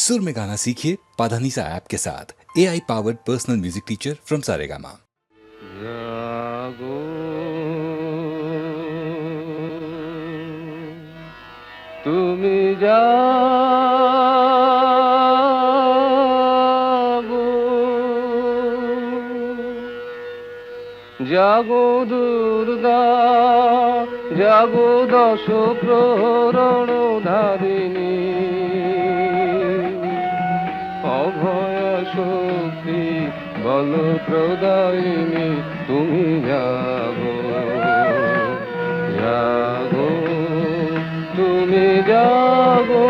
सुर में गाना सीखिए पाधानीसा ऐप के साथ AI powered personal music teacher from Saregama. জাগো তুমি জাগো জাগো দুর্গা জাগো দশ প্রহরণ ধারিণী অভয় শক্তি বল প্রদায়িনী তুমি জাগো জাগো তুমি জাগো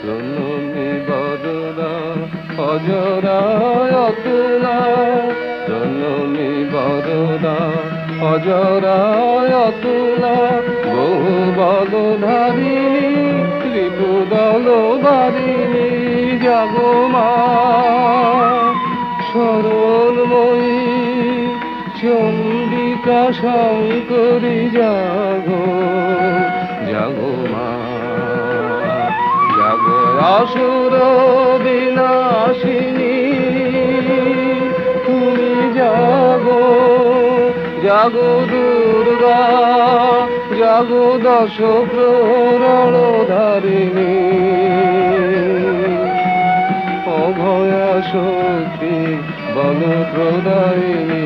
জননী বদনা অজরায় অতুলা জননী বদনা অজরায় অতুলা বহু বলধারিণী ত্রিপুদল বারিণী জাগো মা সরলময়ী চণ্ডিকা শঙ্করী জাগো জাগো মা জাগো আসুর বিনাশিনী তুমি জাগো জাগো দুর্গা জাগো দশ প্রহরণ ধারিণী অভয়া শক্তি বল প্রদায়িনী